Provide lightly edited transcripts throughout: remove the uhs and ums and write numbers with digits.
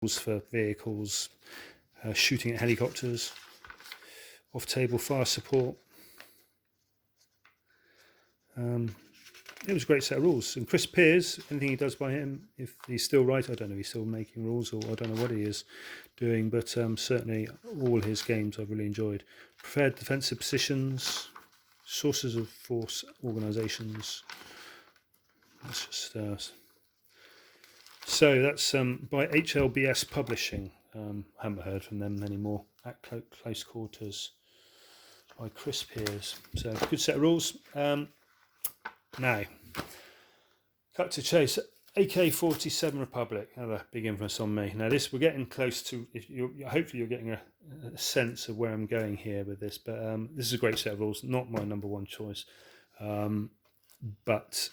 rules for vehicles, shooting at helicopters, off-table fire support. It was a great set of rules. And Chris Pears, anything he does by him, if he's still right, I don't know if he's still making rules or I don't know what he is doing, but certainly all his games I've really enjoyed. Preferred defensive positions, sources of force organisations. That's just so that's by HLBS Publishing. Haven't heard from them anymore. At Close Quarters by Chris Pears. So good set of rules. Now, cut to chase. AK-47 Republic, another big influence on me. Now this, we're getting close to, hopefully you're getting a sense of where I'm going here with this, but this is a great set of rules, not my number one choice, but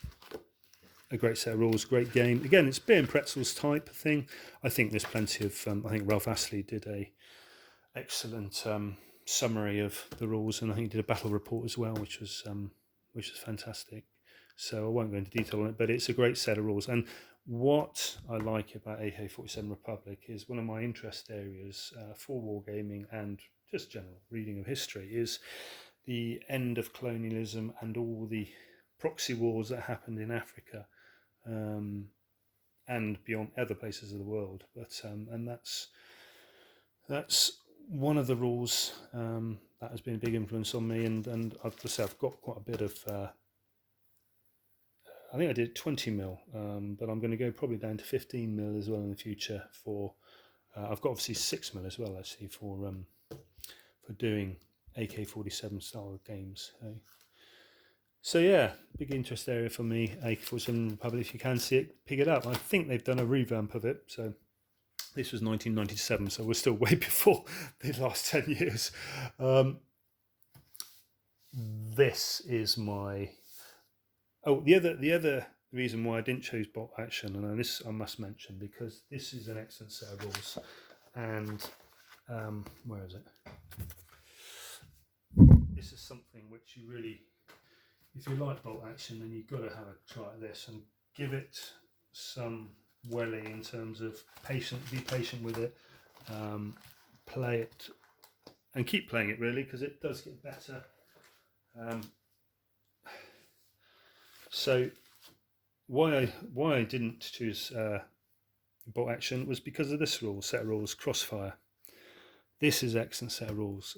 a great set of rules, great game. Again, it's beer and pretzels type thing. I think there's plenty of, I think Ralph Astley did a excellent summary of the rules, and I think he did a battle report as well, which was fantastic. So I won't go into detail on it, but it's a great set of rules. And what I like about AK-47 Republic is one of my interest areas for wargaming and just general reading of history is the end of colonialism and all the proxy wars that happened in Africa and beyond other places of the world. But and that's one of the rules that has been a big influence on me. And I've got quite a bit of. I think I did 20 mil, but I'm going to go probably down to 15 mil as well in the future. For I've got obviously 6 mil as well actually for doing AK-47 style games. So yeah, big interest area for me. AK-47 Republic. If you can see it, pick it up. I think they've done a revamp of it. So this was 1997, so we're still way before the last 10 years. This is my. Oh, the other reason why I didn't choose bolt action, and this I must mention because this is an excellent set of rules. And where is it? This is something which you really, if you like bolt action, then you've got to have a try at this and give it some welling in terms of be patient with it, play it, and keep playing it really because it does get better. So why I didn't choose bolt action was because of this set of rules, crossfire. This is an excellent set of rules.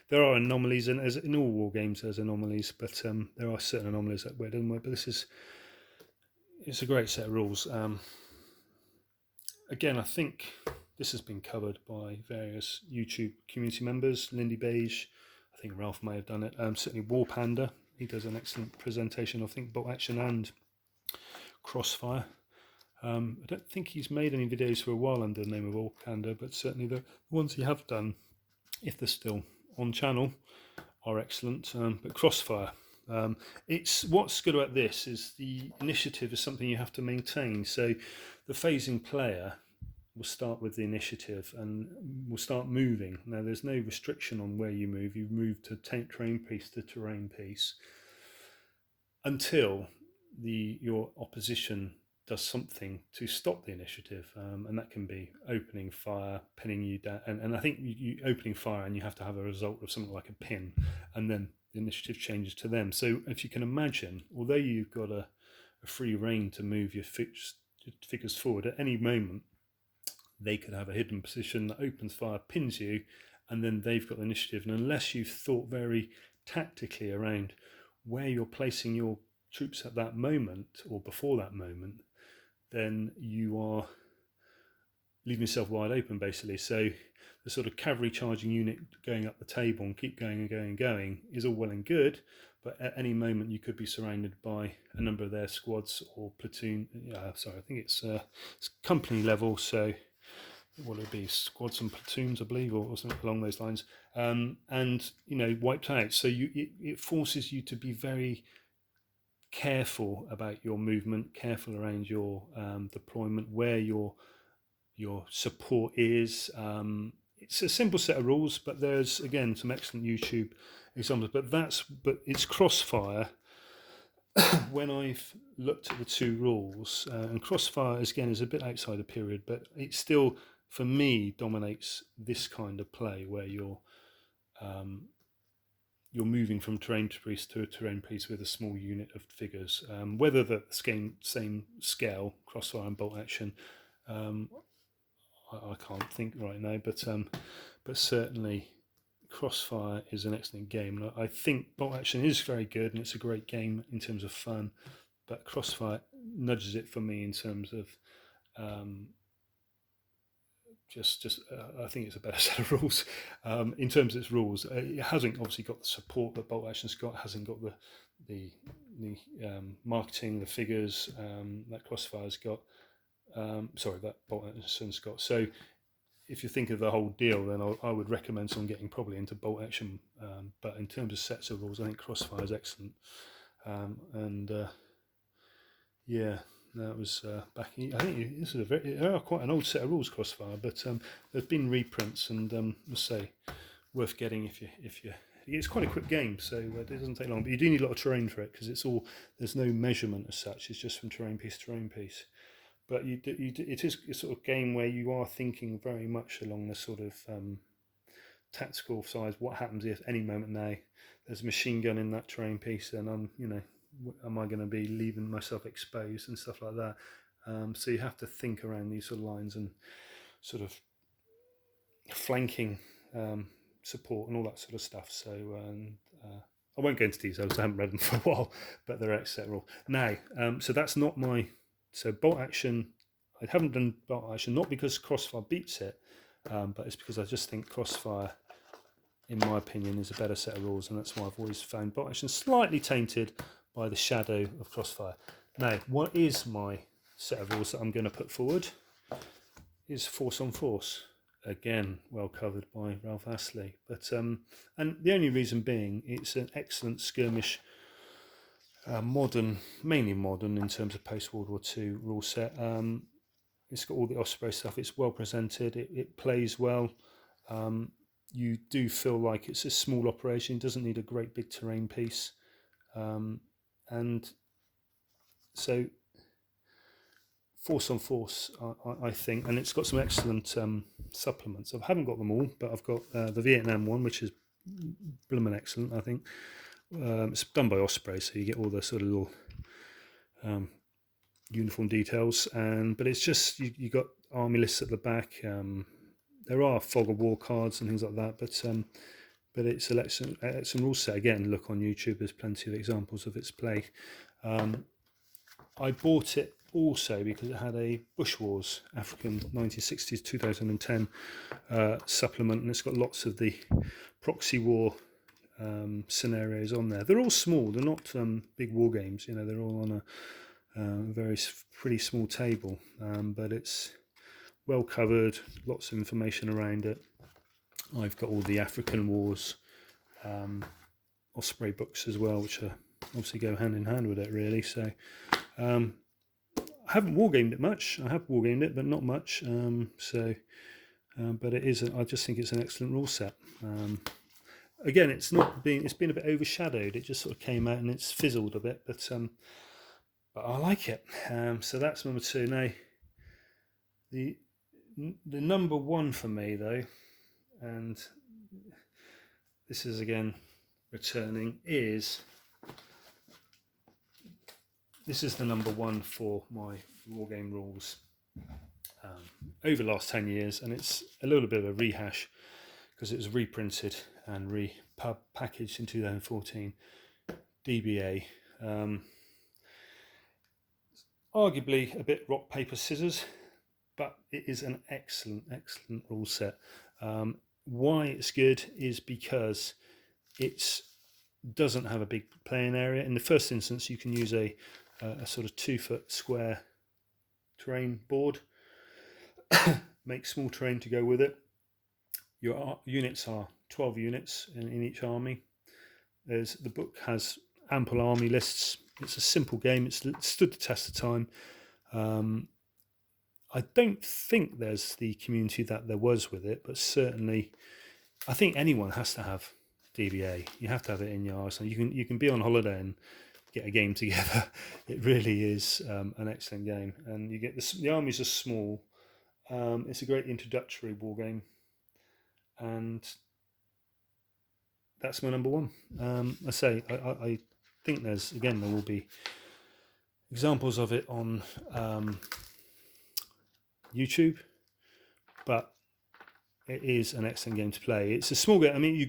There are anomalies, and as in all war games there's anomalies, but there are certain anomalies where it doesn't work. But it's a great set of rules. Again, I think this has been covered by various YouTube community members. Lindy Beige, I think Ralph may have done it. Certainly War Panda. He does an excellent presentation, I think, bolt action and crossfire. I don't think he's made any videos for a while under the name of War Panda, but certainly the ones he have done, if they're still on channel, are excellent. But crossfire, it's what's good about this is the initiative is something you have to maintain. So the phasing player will start with the initiative and will start moving. Now there's no restriction on where you move. You move to terrain piece to terrain piece until your opposition does something to stop the initiative, and that can be opening fire, pinning you down, and I think you opening fire and you have to have a result of something like a pin, and then the initiative changes to them. So if you can imagine, although you've got a free rein to move your figures forward at any moment, they could have a hidden position that opens fire, pins you, and then they've got the initiative. And unless you've thought very tactically around where you're placing your troops at that moment or before that moment, then you are leaving yourself wide open basically. So the sort of cavalry charging unit going up the table and keep going and going and going is all well and good, but at any moment you could be surrounded by a number of their squads or platoon. I think it's company level, so what would it be, squads and platoons, I believe, or something along those lines, and wiped out. So it forces you to be very careful about your movement, careful around your deployment, where your support is. It's a simple set of rules, but there's again some excellent YouTube examples. But it's crossfire, when I've looked at the two rules, and Crossfire again is a bit outside the period, but it still, for me, dominates this kind of play where um, you're moving from terrain piece to a terrain piece with a small unit of figures. Whether the same scale, Crossfire and Bolt Action, um, I can't think right now, but certainly Crossfire is an excellent game. And I think Bolt Action is very good and it's a great game in terms of fun, but Crossfire nudges it for me in terms of um, I think it's a better set of rules in terms of its rules. It hasn't obviously got the support that Bolt Action's got. Hasn't got the marketing, the figures that Crossfire's got. Sorry, that Bolt Action's got. So if you think of the whole deal, then I would recommend someone getting probably into Bolt Action. But in terms of sets of rules, I think Crossfire is excellent. Yeah, that was back. I think this is quite an old set of rules, Crossfire, but there's been reprints, and let's say worth getting if you. It's quite a quick game, so it doesn't take long. But you do need a lot of terrain for it because there's no measurement as such. It's just from terrain piece to terrain piece. But it is a sort of game where you are thinking very much along the sort of tactical side. What happens if any moment now there's a machine gun in that terrain piece, and am I going to be leaving myself exposed and stuff like that? So you have to think around these sort of lines and sort of flanking support and all that sort of stuff. So I won't go into details. I haven't read them for a while, but they're etc. Now, so that's not my Bolt Action. I haven't done Bolt Action not because Crossfire beats it, but it's because I just think Crossfire, in my opinion, is a better set of rules, and that's why I've always found Bolt Action slightly tainted by the shadow of Crossfire. Now, what is my set of rules that I'm going to put forward is Force on Force. Again, well covered by Ralph Astley. But and the only reason being, it's an excellent skirmish, mainly modern in terms of post-World War II rule set. It's got all the Osprey stuff. It's well presented. It plays well. You do feel like it's a small operation. It doesn't need a great big terrain piece. And so Force on Force, I think, and it's got some excellent supplements. I haven't got them all, but I've got the Vietnam one, which is blooming excellent, I think. It's done by Osprey, so you get all the sort of little uniform details, but it's just you got army lists at the back. There are fog of war cards and things like that, but it's some rule set. Again, look on YouTube. There's plenty of examples of its play. I bought it also because it had a Bush Wars African 1960s 2010 supplement, and it's got lots of the proxy war scenarios on there. They're all small. They're not big war games. They're all on a pretty small table, but it's well covered. Lots of information around it. I've got all the African Wars Osprey books as well, which obviously go hand in hand with it, really. So I haven't wargamed it much. I have wargamed it, but not much. But it is. I just think it's an excellent rule set. Again, it's been a bit overshadowed. It just sort of came out and it's fizzled a bit, but I like it. So that's number 2. Now, the number 1 for me though, and this is again returning, this is the number 1 for my wargame rules over the last 10 years, and it's a little bit of a rehash because it was reprinted and repackaged in 2014. DBA, arguably a bit rock paper scissors, but it is an excellent rule set. Why it's good is because it doesn't have a big playing area. In the first instance, you can use a sort of 2-foot square terrain board, make small terrain to go with it. Your units are 12 units in each army. The book has ample army lists. It's a simple game. It's stood the test of time. I don't think there's the community that there was with it, but certainly I think anyone has to have DBA. You have to have it in your arsenal. You can be on holiday and get a game together. It really is an excellent game, and you get the armies are small. It's a great introductory war game, and that's my number one. I think there will be examples of it on YouTube, but it is an excellent game to play. It's a small game. I mean, you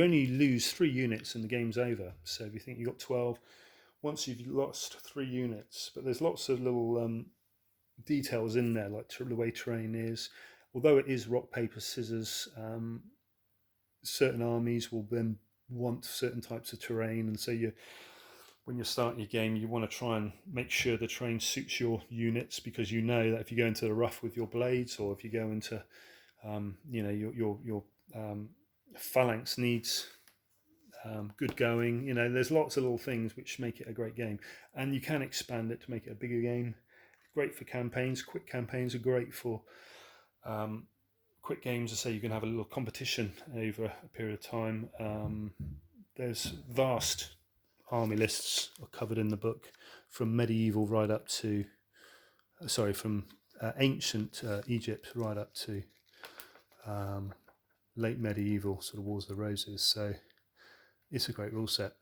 only lose 3 units and the game's over. So if you think you've got 12, once you've lost 3 units, but there's lots of little details in there, like the way terrain is. Although it is rock, paper, scissors, certain armies will then want certain types of terrain, and so when you're starting your game, you want to try and make sure the terrain suits your units, because you know that if you go into the rough with your blades, or if you go into your phalanx needs good going. There's lots of little things which make it a great game, and you can expand it to make it a bigger game. Great for campaigns. Quick campaigns are great for quick games. I say you can have a little competition over a period of time. There's vast army lists are covered in the book, from medieval right up to from ancient Egypt right up to late medieval, sort of Wars of the Roses. So it's a great rule set.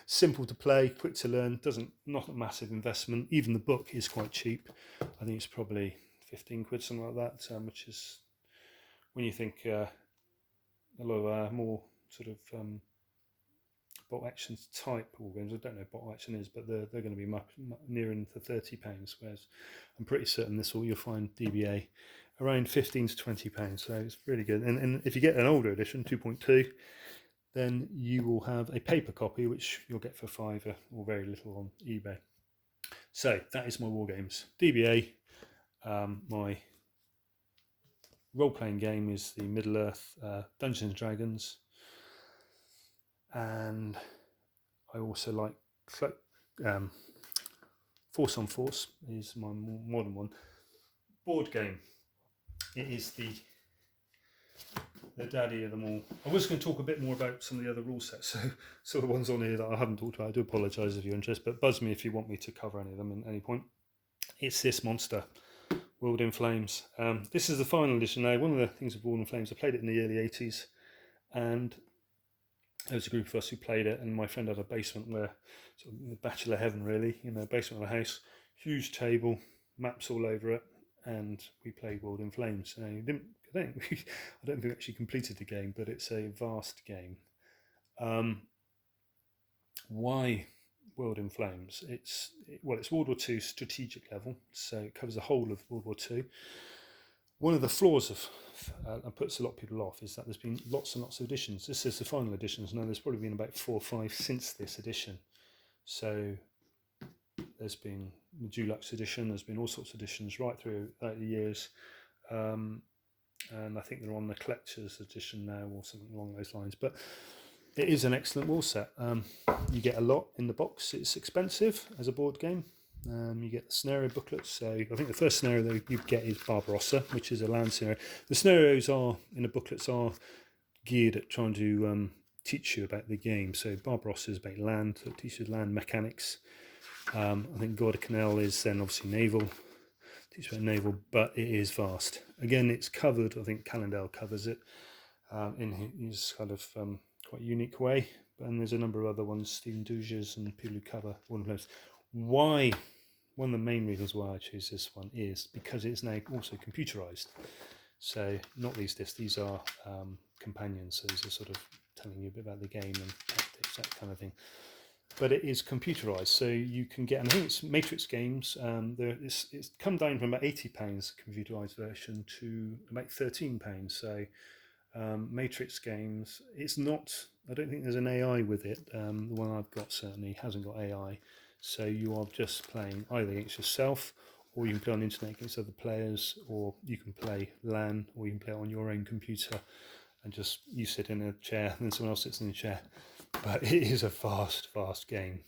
Simple to play, quick to learn, not a massive investment. Even the book is quite cheap. I think it's probably 15 quid, something like that, which is, when you think a lot of more sort of bottle action type war games, I don't know what bottle action is, but they're going to be much nearer to £30, whereas I'm pretty certain you'll find DBA around £15 to £20, so it's really good. And if you get an older edition, 2.2, then you will have a paper copy, which you'll get for £5 or very little on eBay. So that is my war games. DBA, my role-playing game is the Middle-earth Dungeons and Dragons, and I also like Force on Force is my more modern one. Board game. It is the daddy of them all. I was going to talk a bit more about some of the other rule sets, so the ones on here that I haven't talked about, I do apologise if you're interested, but buzz me if you want me to cover any of them at any point. It's this monster, World in Flames. This is the final edition now. One of the things with World in Flames, I played it in the early 80s, and there was a group of us who played it, and my friend had a basement where, sort of bachelor heaven really, basement of a house, huge table, maps all over it, and we played World in Flames. I don't think we actually completed the game, but it's a vast game. Why World in Flames? It's World War II strategic level, so it covers the whole of World War II. One of the flaws of that puts a lot of people off is that there's been lots and lots of editions. This is the final editions. Now there's probably been about 4 or 5 since this edition. So there's been the Dulux edition. There's been all sorts of editions right through the years, and I think they're on the collector's edition now or something along those lines. But it is an excellent rule set. You get a lot in the box. It's expensive as a board game. You get the scenario booklets. So I think the first scenario that you get is Barbarossa, which is a land scenario. The scenarios in the booklets are geared at trying to teach you about the game. So Barbarossa is about land, so it teaches land mechanics. I think Guadalcanal is then obviously naval, teaches about naval, but it is vast. Again, it's covered, I think Cannondale covers it in his kind of quite unique way. And there's a number of other ones, Stephen Duges and people who cover War and Flames. Why? One of the main reasons why I choose this one is because it's now also computerized. So not these discs, these are companions, so these are sort of telling you a bit about the game and tactics, that kind of thing. But it is computerized, so you can get, and I think it's Matrix games, it's come down from about £80 computerized version to about £13. So Matrix games, it's not, I don't think there's an AI with it. The one I've got certainly hasn't got AI. So you are just playing either against yourself, or you can play on the internet against other players, or you can play LAN, or you can play on your own computer, and just you sit in a chair and then someone else sits in a chair. But it is a fast game.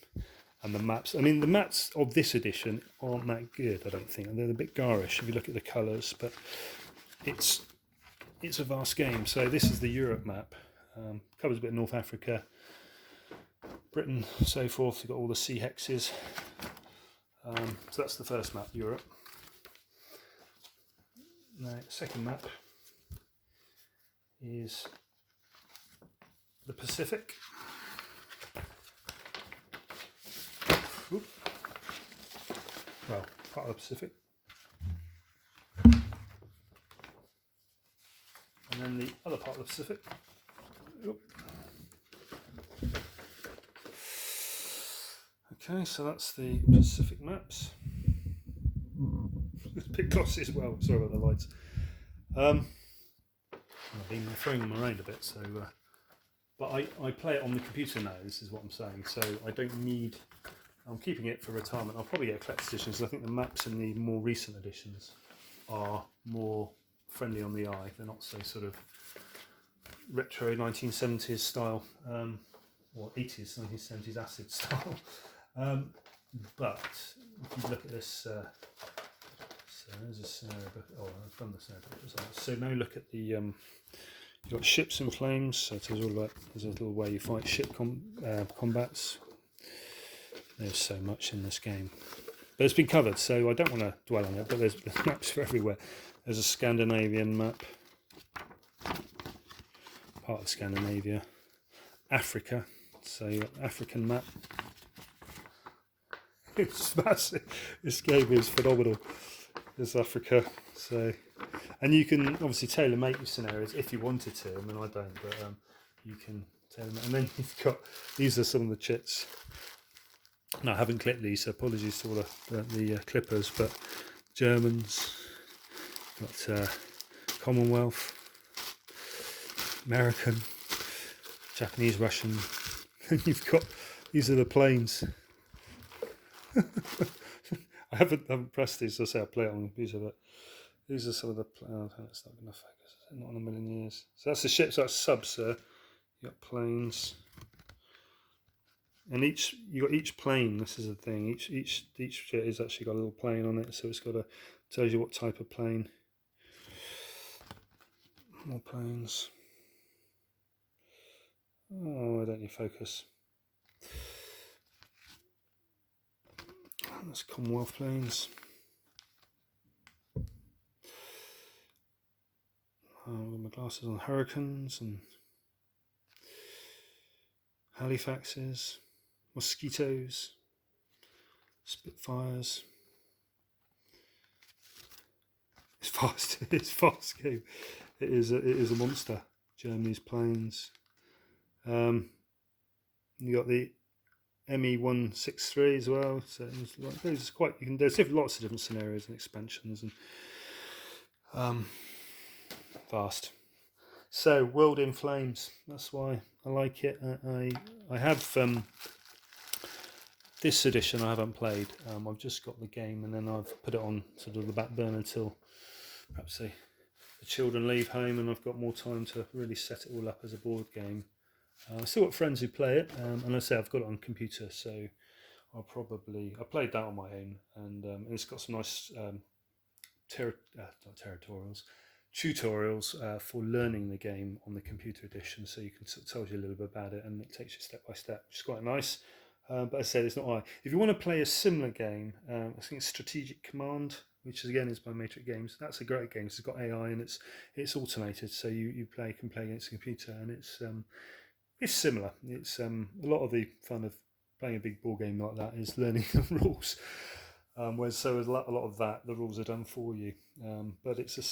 And the maps, I mean, the maps of this edition aren't that good, I don't think. They're a bit garish if you look at the colours, but it's a vast game. So this is the Europe map. Covers a bit of North Africa. Britain, so forth. You've got all the sea hexes. So that's the first map, Europe. Now, the second map is the Pacific. Oop. Well, part of the Pacific. And then the other part of the Pacific. Oop. Okay, so that's the Pacific maps. It's a bit glossy as well. Sorry about the lights. I've been throwing them around a bit, so. But I play it on the computer now. This is what I'm saying. So I don't need. I'm keeping it for retirement. I'll probably get a collector's edition because I think the maps in the more recent editions are more friendly on the eye. They're not so sort of retro 1970s style, or 80s, 1970s acid style. But if you look at this, so there's a scenario book. Oh, I've done the scenario book. So now look at the, you've got ships in flames. So it tells you all about, there's a little way you fight ship combats. There's so much in this game. But it's been covered, so I don't want to dwell on it, but there's maps for everywhere. There's a Scandinavian map, part of Scandinavia. Africa, so you've got African map. It's massive. This game is phenomenal. There's Africa, so, and you can obviously tailor make your scenarios if you wanted to. I mean, I don't, but you can tailor make. And then you've got, these are some of the chits. No, I haven't clipped these, so apologies to all the clippers, but Germans, got Commonwealth, American, Japanese, Russian, and you've got, these are the planes. I haven't pressed these, so I say I play it on the computer, but these are some of the, it's not going to focus, not in a million years. So that's the ships, that's subs, sir. You've got planes. And you got each plane. This is the thing. Each jet has actually got a little plane on it, so it's got tells you what type of plane. More planes. Oh, why don't you focus? That's Commonwealth planes. I've got my glasses on. Hurricanes and Halifaxes. Mosquitoes, Spitfires. It's fast. It's fast game. It is a monster. Germany's planes. You got the ME-163 as well. So there's quite. There's lots of different scenarios and expansions and fast. So World in Flames. That's why I like it. I have. This edition I haven't played. I've just got the game and then I've put it on sort of the back burner until perhaps the children leave home and I've got more time to really set it all up as a board game. I still got friends who play it, and I say I've got it on computer, so I played that on my own, and it's got some nice tutorials for learning the game on the computer edition, so you can sort of tell you a little bit about it and it takes you step by step, which is quite nice. But as I said, it's not I. If you want to play a similar game, I think it's Strategic Command, which is, again is by Matrix Games. That's a great game. It's got AI and it's automated, so you can play against a computer, and it's similar. It's a lot of the fun of playing a big board game like that is learning the rules. Whereas so a lot of that, the rules are done for you. But it's a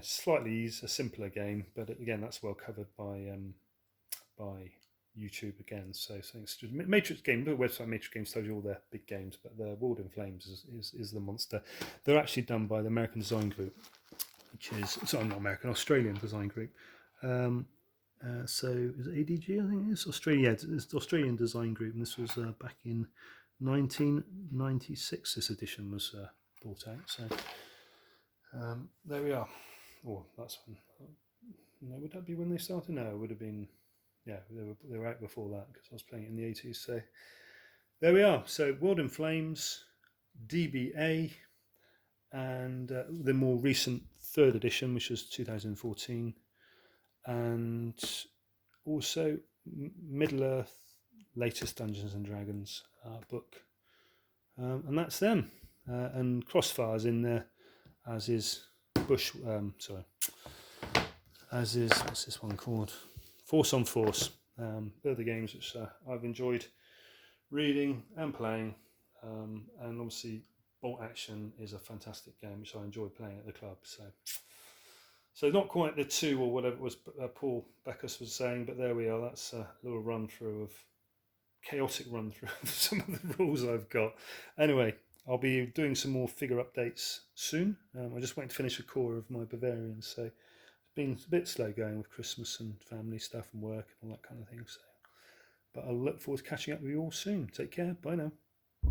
slightly a simpler game. But again, that's well covered by YouTube again. So thanks to Matrix Game, the website Matrix Games tells you all their big games, but the World in Flames is the monster. They're actually done by the American Design Group, which is not American, Australian Design Group. So is it ADG? I think it's Australia. Yeah, it's the Australian Design Group, and this was back in 1996. This edition was brought out. So there we are. Oh, that's when. No, would that be when they started? No, it would have been. Yeah, they were out before that because I was playing it in the 80s. So there we are. So World in Flames, DBA, and the more recent third edition, which was 2014, and also Middle Earth latest Dungeons and Dragons book, and that's them. And Crossfire's in there, as is as is, what's this one called? Force on Force. They're the games which I've enjoyed reading and playing, and obviously Bolt Action is a fantastic game which I enjoy playing at the club. So not quite the 2 or whatever it was Paul Beckus was saying, but there we are. That's a little chaotic run through of some of the rules I've got. Anyway, I'll be doing some more figure updates soon. I'm just waiting to finish a core of my Bavarians, so it's been a bit slow going with Christmas and family stuff and work and all that kind of thing. So, but I'll look forward to catching up with you all soon. Take care. Bye now.